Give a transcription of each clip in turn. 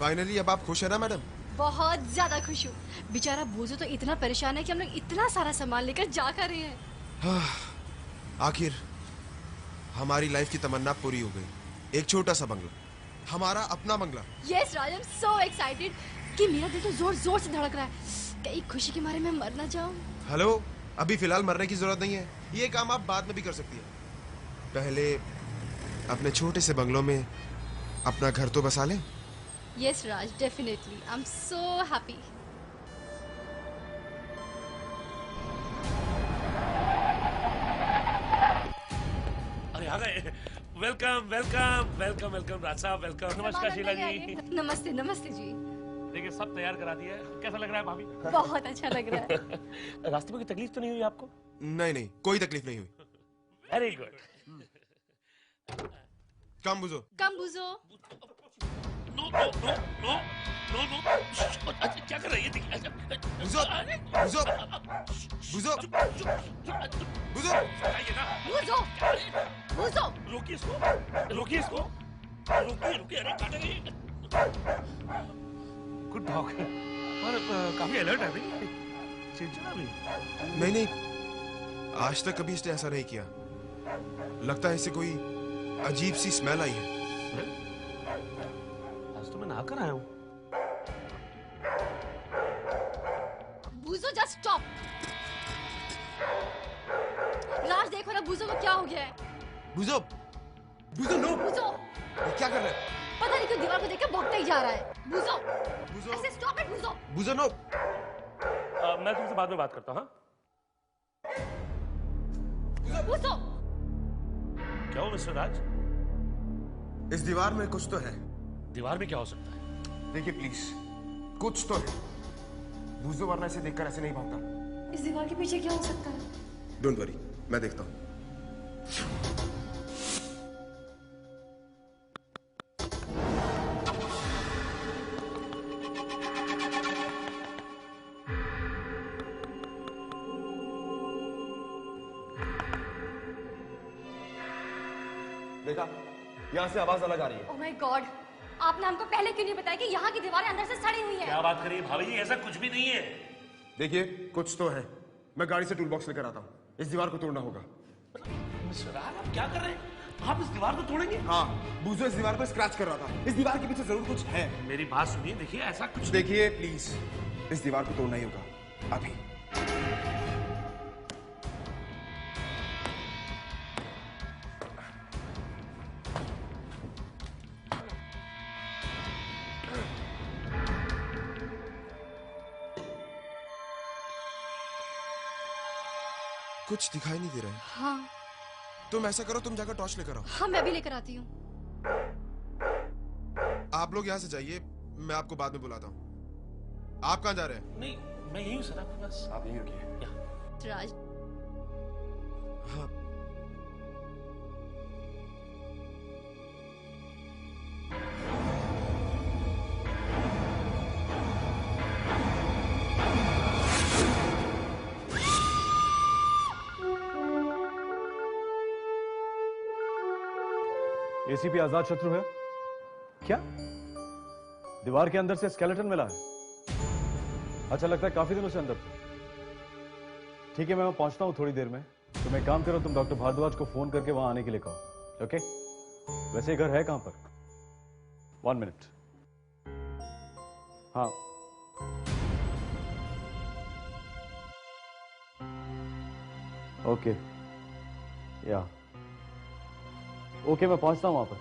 Finally अब आप खुश है ना मैडम? बहुत ज्यादा खुश हूँ। बेचारा बूजू तो इतना परेशान है कि हम लोग इतना सारा सामान लेकर जा कर रहे हैं। आखिर हमारी लाइफ की तमन्ना पूरी हो गई। एक छोटा सा बंगला, हमारा अपना बंगला। Yes Raj, I am so excited कि मेरा दिल तो जोर जोर से धड़क रहा है। कहीं खुशी के मारे मैं मर ना जाऊं। हेलो, अभी फिलहाल मरने की जरूरत नहीं है। ये काम आप बाद में भी कर सकती है। पहले अपने छोटे से बंगलों में अपना घर तो बसा लें। Yes Raj, definitely. I am so happy. अरे आ गए। वेलकम वेलकम वेलकम वेलकम राज साहब, वेलकम। नमस्कार शीला जी। नमस्ते नमस्ते जी। देखिए सब तैयार करा दिया है। कैसा लग रहा है भाभी? बहुत अच्छा लग रहा है। रास्ते में कोई तकलीफ तो नहीं हुई आपको? नहीं नहीं, कोई तकलीफ नहीं हुई। Very good. कम बुझो। कम बुझो। No no no no no no. क्या कर रही है? बुझो बुझो बुझो बुझो। बुझो बुझो। रोकिए इसको, रोकिए इसको, रोकिए रोकिए। अरे काटेंगे। Good dog. और काफी अलर्ट है नहीं? चिड़चिड़ा भी? नहीं नहीं, आज तक कभी इसने ऐसा नहीं किया। लगता है इसे कोई अजीब सी स्मेल आई है। आज तो मैं नहा कर आया हूँ। बुझो, जस्ट स्टॉप। राज देखो ना, बुझो को क्या हो गया है। बुझो बुझो। नो बुझो। ये क्या कर रहे हैं? पता नहीं क्यों दीवार को देख के भौंकता ही जा रहा है। बुझो बुझो। ऐसे स्टॉप इट। बुझो बुझो। नो। मैं तुमसे बाद में बात करता हूँ। बुझो। क्या हो मिस्टर राज? इस दीवार में कुछ तो है। दीवार में क्या हो सकता है? देखिए प्लीज, कुछ तो है। बुझो, वरना इसे देखकर ऐसे नहीं भागता। इस दीवार के पीछे क्या हो सकता है? डोंट वरी, मैं देखता हूँ। देखा, यहाँ से आवाज अलग आ रही है। ओह माय गॉड, आपने हमको पहले क्यों नहीं बताया कि यहाँ की दीवारें अंदर से सड़ी हुई हैं? क्या बात करिए भाभी जी, ऐसा कुछ भी नहीं है। देखिए, कुछ तो है। मैं गाड़ी से टूल बॉक्स लेकर आता हूँ। इस दीवार को तोड़ना होगा। मिस्टर राज, आप क्या कर रहे हैं? आप इस दीवार को तोड़ेंगे? हाँ, बूजो इस दीवार पर स्क्रैच कर रहा था। इस दीवार के पीछे जरूर कुछ है। मेरी बात सुनिए, देखिए ऐसा कुछ। देखिए प्लीज, इस दीवार को तोड़ना ही होगा अभी। कुछ दिखाई नहीं दे रहा है। हाँ। तुम ऐसा करो, तुम जाकर टॉर्च लेकर आओ। हाँ, मैं भी लेकर आती हूँ। आप लोग यहाँ से जाइए, मैं आपको बाद में बुलाता हूँ। आप कहाँ जा रहे हैं? नहीं, मैं यही हूँ सर, आपके पास। आप यहीं रुकिए। राज, हाँ। एसीपी आजाद शत्रु है क्या? दीवार के अंदर से स्केलेटन मिला है। अच्छा, लगता है काफी दिनों से अंदर थे। ठीक है, मैं पहुंचता हूं थोड़ी देर में। तुम एक काम करो, तुम डॉक्टर भारद्वाज को फोन करके वहां आने के लिए कहो। ओके? वैसे घर है कहां पर? 1 मिनट। हाँ, ओके या ओके, मैं पहुंचता हूं वहां पर।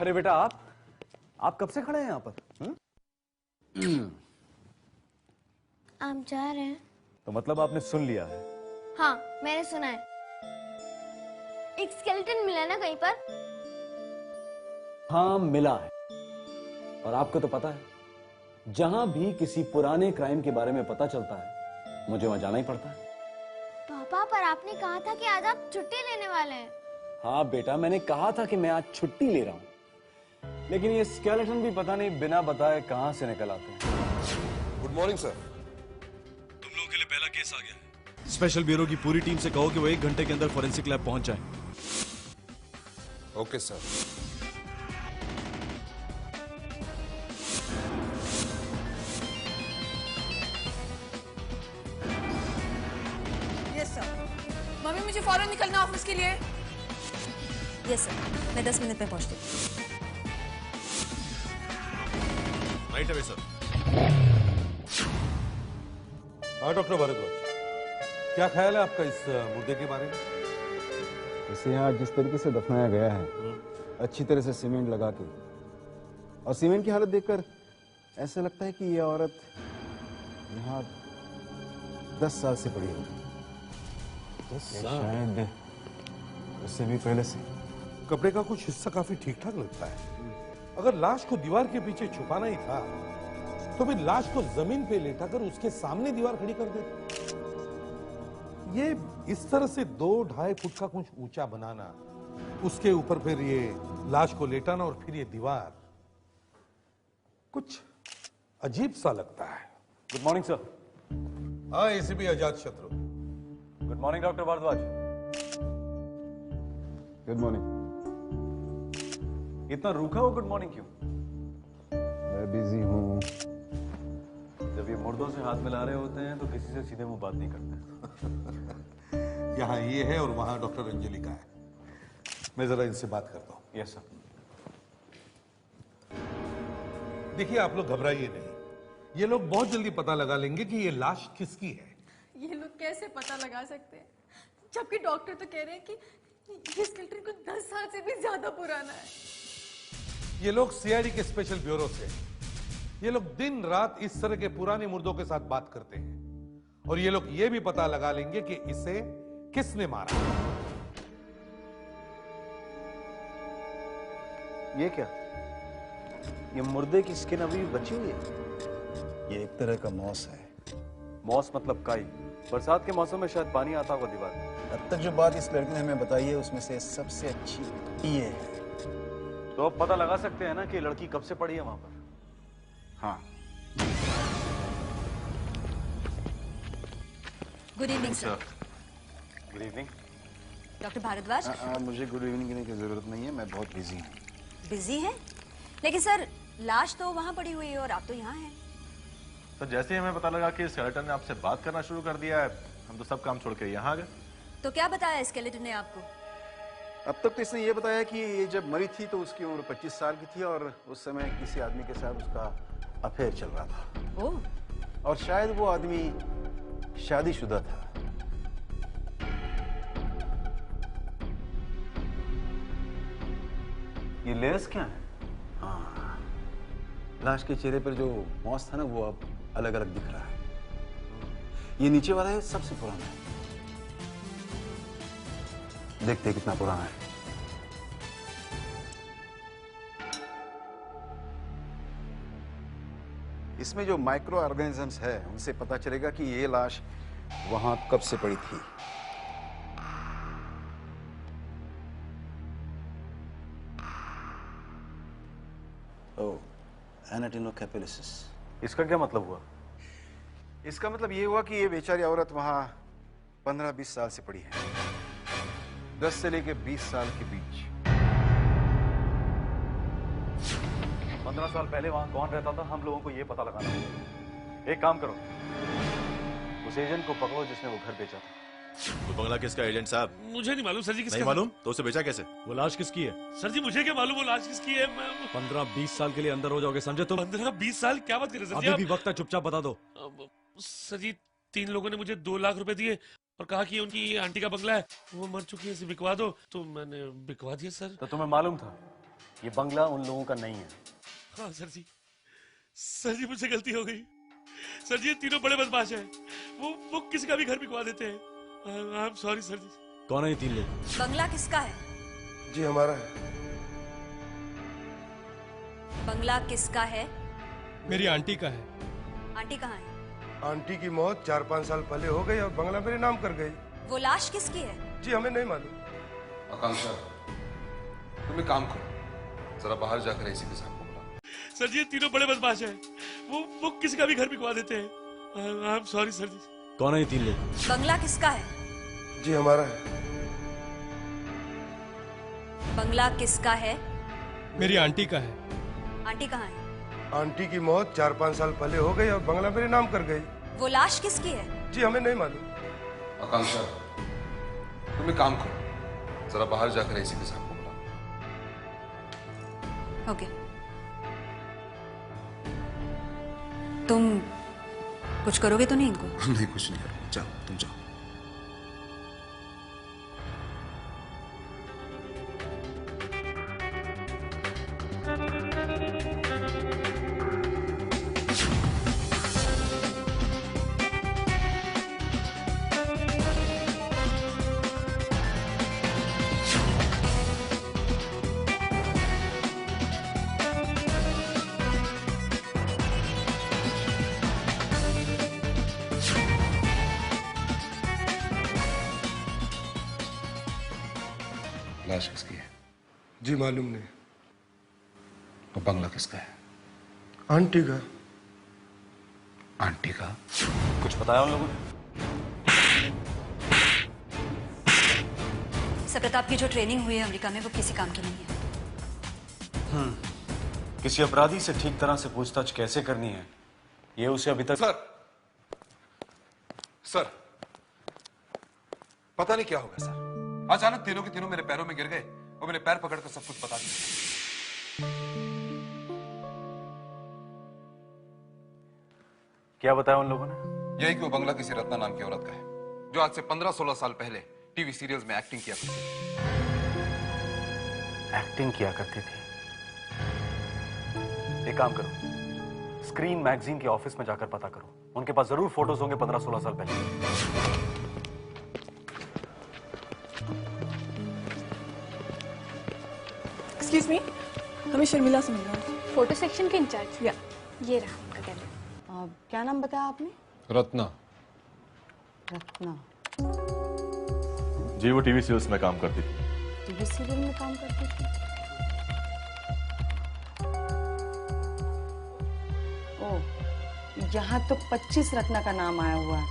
अरे बेटा, आप कब से खड़े हैं यहां पर? आप जा रहे हैं? तो मतलब आपने सुन लिया है? हाँ, मैंने सुना है। एक स्केलेटन मिला ना कहीं पर? हाँ, मिला है। और आपको तो पता है, जहां भी किसी पुराने क्राइम के बारे में पता चलता है, मुझे वहां जाना ही पड़ता है। पापा, पर आपने कहा था कि आज आप छुट्टी लेने वाले हैं। हाँ बेटा, मैंने कहा था कि मैं आज छुट्टी ले रहा हूं, लेकिन ये स्केलेटन भी पता नहीं बिना बताए कहां से निकल आते हैं। Good morning sir. तुम लोगों के लिए पहला केस आ गया है। स्पेशल ब्यूरो की पूरी टीम से कहो कि वो 1 घंटे के अंदर फॉरेंसिक लैब पहुंच जाए। Okay sir. Yes sir. Mummy मुझे फौरन निकलना ऑफिस के लिए। यस सर, मैं 10 मिनट में पहुंचती हूँ। Right away sir. हाँ डॉक्टर भारद्वाज, क्या ख्याल है आपका इस मुद्दे के बारे में? इसे यहाँ जिस तरीके से दफनाया गया है, अच्छी तरह से सीमेंट लगा के, और सीमेंट की हालत देखकर ऐसा लगता है कि ये औरत यहाँ 10 साल से पड़ी होगी। 10 साल? शायद उससे भी पहले से। कपड़े का कुछ हिस्सा काफी ठीक ठाक लगता है। अगर लाश को दीवार के पीछे छुपाना ही था तो फिर लाश को जमीन पे लेटाकर उसके सामने दीवार खड़ी कर देते। ये इस तरह से 2-2.5 फुट का कुछ ऊंचा बनाना, उसके ऊपर फिर ये लाश को लेटाना और फिर ये दीवार, कुछ अजीब सा लगता है। Good morning sir. हाँ, ACP Ajatshatru. Good morning doctor Bhardwaj. Good morning. इतना रूखा हो गुड मॉर्निंग क्यों? मैं बिजी हूँ। जब ये मुर्दों से हाथ मिला रहे होते हैं तो किसी से सीधे मुंह बात नहीं करते। यहाँ ये है और वहां डॉक्टर अंजलि का है। मैं जरा इनसे बात करता हूँ। Yes sir. देखिए, आप लोग घबराइए नहीं। ये लोग बहुत जल्दी पता लगा लेंगे कि ये लाश किसकी है। ये लोग कैसे पता लगा सकते हैं, जबकि डॉक्टर तो कह रहे हैं कि ये स्केलेटन कुछ 10 साल से भी ज्यादा पुराना है। ये लोग सीआईडी के स्पेशल ब्यूरो से, ये लोग दिन रात इस तरह के पुराने मुर्दों के साथ बात करते हैं और ये लोग ये भी पता लगा लेंगे कि इसे किसने मारा। ये क्या? ये मुर्दे की स्किन अभी भी बची हुई है? ये एक तरह का मॉस है। मॉस मतलब काई। बरसात के मौसम में शायद पानी आता होगा दीवार में। अब तक जो बात इस लड़के ने हमें बताई है उसमें से सबसे अच्छी ये है। तो अब पता लगा सकते हैं ना कि लड़की कब से पड़ी है वहां पर? हाँ। Good evening sir. Good evening. Doctor Bhardwaj. मुझे गुड इवनिंग कहने की जरूरत नहीं है, मैं बहुत बिजी हूँ। बिजी है? लेकिन सर लाश तो वहां पड़ी हुई है और आप तो यहाँ हैं। तो जैसे ही हमें पता लगा कि स्केलेटन ने आपसे बात करना शुरू कर दिया है, हम तो सब काम छोड़ के यहाँ आ गए। तो क्या बताया स्केलेटन ने आपको? अब तक तो इसने ये बताया कि ये जब मरी थी तो उसकी उम्र 25 साल की थी और उस समय किसी आदमी के साथ उसका अफेयर चल रहा था। ओह। और शायद वो आदमी शादीशुदा था। ये लेयर्स क्या है? हाँ, लाश के चेहरे पर जो मॉस था ना वो अब अलग अलग दिख रहा है। ये नीचे वाला है सबसे पुराना है। देखते कितना पुराना है। इसमें जो माइक्रो ऑर्गेनिजम्स है उनसे पता चलेगा कि ये लाश वहां कब से पड़ी थी। ओह, एनाटिनोकेफेलिसिस। इसका क्या मतलब हुआ? इसका मतलब ये हुआ कि ये बेचारी औरत वहां 15-20 साल से पड़ी है। 10 से लेके 20 साल के बीच। 15 साल पहले वहां कौन रहता था, हम लोगों को ये पता लगाना होगा। एक काम करो, उस एजेंट को पकड़ो जिसने वो घर बेचा था। वो बंगला किसका एजेंट साहब? मुझे नहीं मालूम सर जी। किसका? नहीं मालूम तो उसे बेचा कैसे? वो लाश किसकी है? सर जी मुझे क्या मालूम वो लाश किसकी है। 15-20 साल के लिए अंदर हो जाओगे, समझे तुम? 15-20 साल क्या बात कर रहे हैं सर जी? अभी भी वक्त है, चुपचाप बता दो। सर जी 3 लोगों ने मुझे 2 लाख रुपए दिए और कहा कि उनकी आंटी का बंगला है, वो मर चुकी है, इसे बिकवा दो। तो मैंने बिकवा दिया सर। तो तुम्हें मालूम था ये बंगला उन लोगों का नहीं है? हाँ सर जी। सर जी मुझसे गलती हो गई। सर जी ये तीनों बड़े बदमाश हैं। वो किसी का भी घर बिकवा देते हैं। आई एम सॉरी सर जी। कौन है ये 3 लोग? बंगला किसका है? जी हमारा है। बंगला किसका है? मेरी आंटी का है। आंटी कहाँ है? आंटी की मौत 4-5 साल पहले हो गई और बंगला मेरे नाम कर गई। वो लाश किसकी है? जी हमें नहीं मालूम। आकांक्षा, तुम एक काम करो, जरा बाहर जाकर एसीपी साहब को बुलाओ। सर जी ये तीनों बड़े बदमाश हैं। वो किसी का भी घर बिकवा देते हैं। आई एम सॉरी सर जी। कौन है ये 3 लोग? बंगला किसका है? जी हमारा है। बंगला किसका है? मेरी आंटी का है। आंटी कहाँ है? आंटी की मौत 4-5 साल पहले हो गई और बंगला मेरे नाम कर गई। वो लाश किसकी है? जी हमें नहीं मालूम। आकांक्षा, तुम एक काम करो, जरा बाहर जाकर एसीपी साहब को बुलाओ। ओके। तुम कुछ करोगे तो नहीं इनको? नहीं, कुछ नहीं करूंगा। जाओ, तुम जाओ। लाश किसकी है? जी मालूम नहीं। वो बंगला किसका है? आंटी का। आंटी का? कुछ बताया उन लोगों ने? सर प्रताप की जो ट्रेनिंग हुई है अमेरिका में वो किसी काम की नहीं है। किसी अपराधी से ठीक तरह से पूछताछ कैसे करनी है ये उसे अभी तक। सर, पता नहीं क्या हो गया सर। अचानक तीनों के तीनों मेरे पैरों में गिर गए और मैंने पैर पकड़कर सब कुछ बता दिया। क्या बताया उन लोगों ने? यही कि वो बंगला किसी रत्ना नाम की औरत का है जो आज से 15-16 साल पहले टीवी सीरियल्स में एक्टिंग किया करती थी। एक्टिंग किया करती थी? एक काम करो, स्क्रीन मैगजीन के ऑफिस में जाकर पता करो, उनके पास जरूर फोटोज होंगे 15-16 साल पहले। एक्सक्यूज मी, हमें शर्मिला से मिलना है। फोटो सेक्शन के इंचार्ज? या ये रहा उनका कैमरा। क्या नाम बताया आपने? रत्ना। रत्ना। जी वो टीवी सीरियल्स में काम करती थी। टीवी सीरियल में काम करती थी? ओह, यहाँ तो 25 रत्ना का नाम आया हुआ है।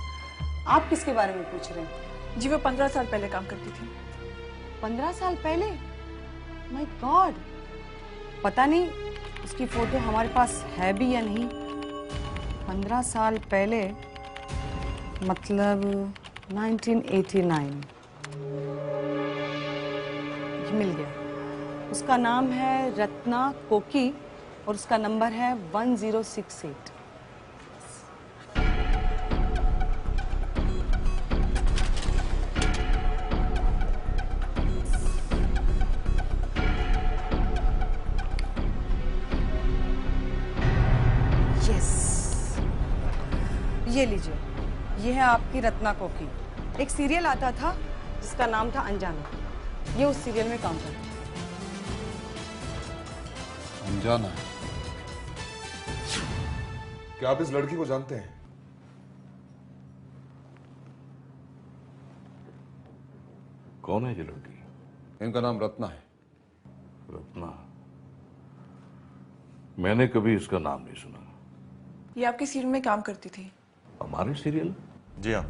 आप किसके बारे में पूछ रहे हैं? जी वो 15 साल पहले काम करती थी। 15 साल पहले? माय गॉड, पता नहीं उसकी फोटो हमारे पास है भी या नहीं। 15 साल पहले मतलब 1989। ये मिल गया। उसका नाम है रत्ना कोकी और उसका नंबर है 1068। ये लीजिए, ये है आपकी रत्ना कोकी। एक सीरियल आता था जिसका नाम था अनजाना, ये उस सीरियल में काम करती है। अनजाना? क्या आप इस लड़की को जानते हैं? कौन है ये लड़की? इनका नाम रत्ना है। रत्ना? मैंने कभी इसका नाम नहीं सुना। ये आपके सीरियल में काम करती थी। हमारे सीरियल? जी हाँ,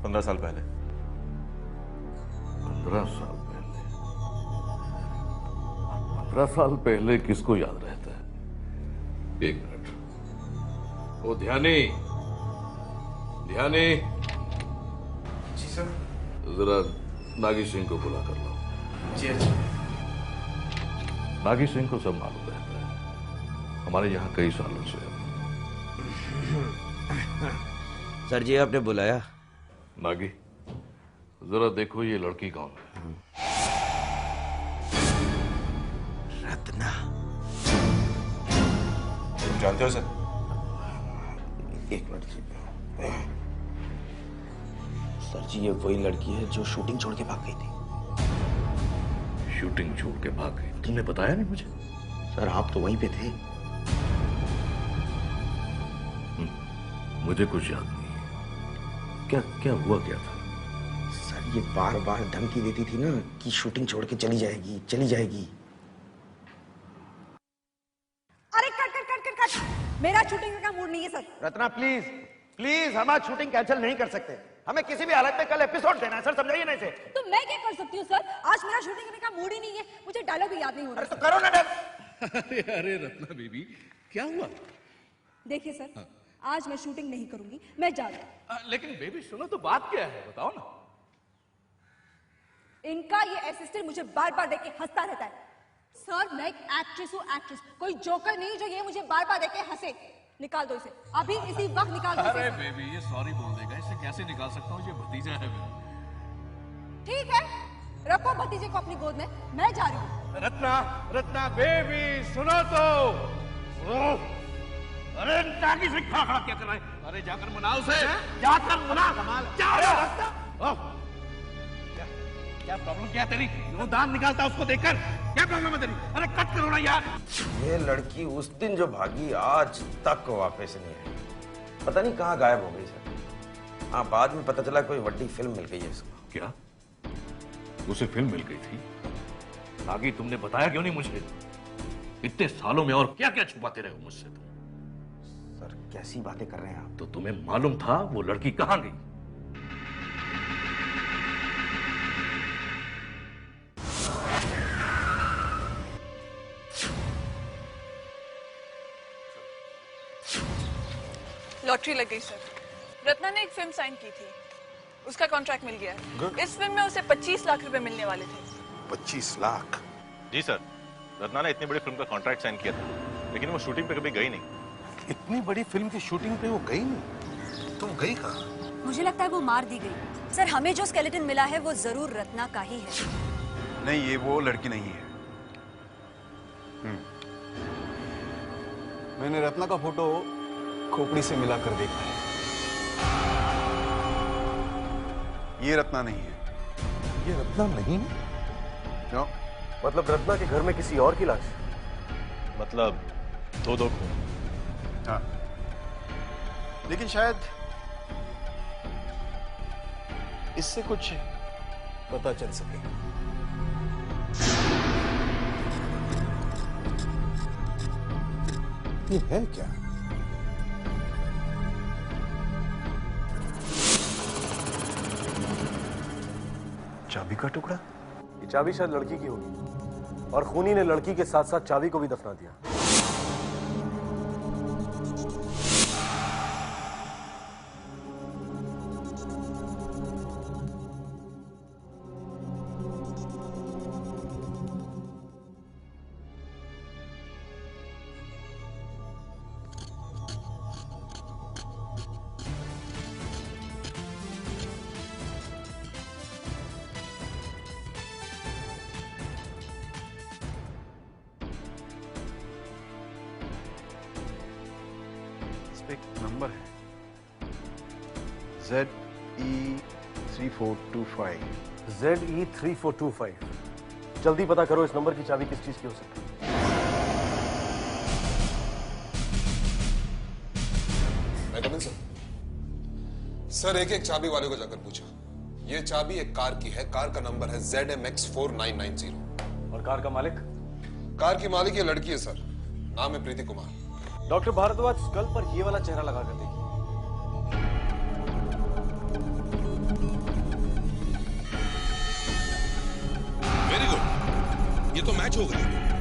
15 साल पहले। 15 साल पहले? 15 साल पहले किसको याद रहता है? एक मिनट। ओ ध्यानी, ध्यानी। जी सर। जरा नागी सिंह को बुला कर लो। जी अच्छा। नागी सिंह को सब मालूम रहता है, हमारे यहाँ कई सालों से। सर जी आपने बुलाया? नागी, जरा देखो ये लड़की कौन है। रत्ना। तुम जानते हो सर? एक मिनट जी। सर जी ये वही लड़की है जो शूटिंग छोड़ के भाग गई थी। शूटिंग छोड़ के भाग गई? तुमने बताया नहीं मुझे। सर आप तो वहीं पे थे। मुझे कुछ याद नहीं। क्या क्या हुआ क्या था? सर ये बार बार धमकी देती थी ना कि शूटिंग छोड़ के चली जाएगी, चली जाएगी। अरे cut cut cut cut cut, मेरा शूटिंग का मूड नहीं है सर। रत्ना प्लीज प्लीज, हम आज शूटिंग कैंसिल नहीं कर सकते। हमें किसी भी हालत में कल एपिसोड देना है सर, समझाइए ना इसे। तो मैं क्या कर सकती हूँ सर? आज मेरा शूटिंग करने का मूड ही नहीं है, मुझे डायलॉग भी याद नहीं हो रहा। तो करो ना अरे अरे रत्ना बेबी, क्या हुआ? देखिए सर, आज मैं शूटिंग नहीं करूंगी, मैं जा रही हूँ। लेकिन बेबी सुनो तो, बात क्या है बताओ ना। इनका ये असिस्टेंट मुझे बार बार देख के हंसता रहता है। सर मैं एक एक्ट्रेस हूँ, एक्ट्रेस, कोई जोकर नहीं जो ये मुझे बार बार देख के हंसे। निकाल दो इसे, अभी इसी वक्त निकाल दो। अरे बेबी ये सॉरी बोल देगा, इसे कैसे निकाल सकता हूँ, ये भतीजा है मेरा। ठीक है, रखो भतीजे को अपनी गोद में, मैं जा रही हूँ। रत्ना, रत्ना बेबी सुनो तो, सुनो। अरे टाकी से खड़ा खड़ा क्या कर रहा है? अरे जाकर मनाओ उसे, जाकर मना। रत्ना क्या प्रॉब्लम क्या तेरी? वो दांत निकालता उसको देखकर, क्या प्रॉब्लम है तेरी? अरे कट करो ना यार। ये लड़की उस दिन जो भागी आज तक वापस नहीं आई, पता नहीं कहाँ गायब हो गई सर। हाँ, बाद में पता चला कोई बड़ी फिल्म मिल गई है इसको। क्या उसे फिल्म मिल गई थी? आगे तुमने बताया क्यों नहीं मुझे? इतने सालों में और क्या क्या छुपाते रहे हो मुझसे तुम? सर कैसी बातें कर रहे हैं आप? तो तुम्हें मालूम था वो लड़की कहाँ गई? लॉटरी लग गई सर। रत्ना ने एक फिल्म साइन की थी, उसका कॉन्ट्रैक्ट मिल गया है। इस फिल्म में उसे 25 लाख रुपए मिलने वाले थे। 25 लाख? जी सर, रत्ना ने इतनी बड़ी फिल्म का कॉन्ट्रैक्ट साइन किया था, लेकिन वो शूटिंग पे कभी गई नहीं। इतनी बड़ी फिल्म की शूटिंग पे वो गई नहीं? तुम गई कहाँ? मुझे लगता है वो मार दी गई। सर हमें जो स्केलेटन मिला है वो जरूर रत्ना का ही है। नहीं, ये वो लड़की नहीं है। मैंने रत्ना का फोटो खोपड़ी से मिलाकर देखा है। ये रत्ना नहीं है। ये रत्ना नहीं? नो। मतलब रत्ना के घर में किसी और की लाश? मतलब दो खून? हाँ, लेकिन शायद इससे कुछ पता चल सके। ये है क्या? चाबी का टुकड़ा? ये चाबी शायद लड़की की होगी, और खूनी ने लड़की के साथ साथ चाबी को भी दफना दिया। एक नंबर है ZE3425। ZE3425। जल्दी पता करो इस नंबर की चाबी किस चीज की हो सकती है। मैं कमिंग सर? सर एक चाबी वाले को जाकर पूछा, ये चाबी एक कार की है, कार का नंबर है ZMX4990। और कार का मालिक? कार की मालिक ये लड़की है सर, नाम है प्रीति कुमार। डॉक्टर भारद्वाज स्कल पर ये वाला चेहरा लगा कर देखिए। वेरी गुड, ये तो मैच हो गया।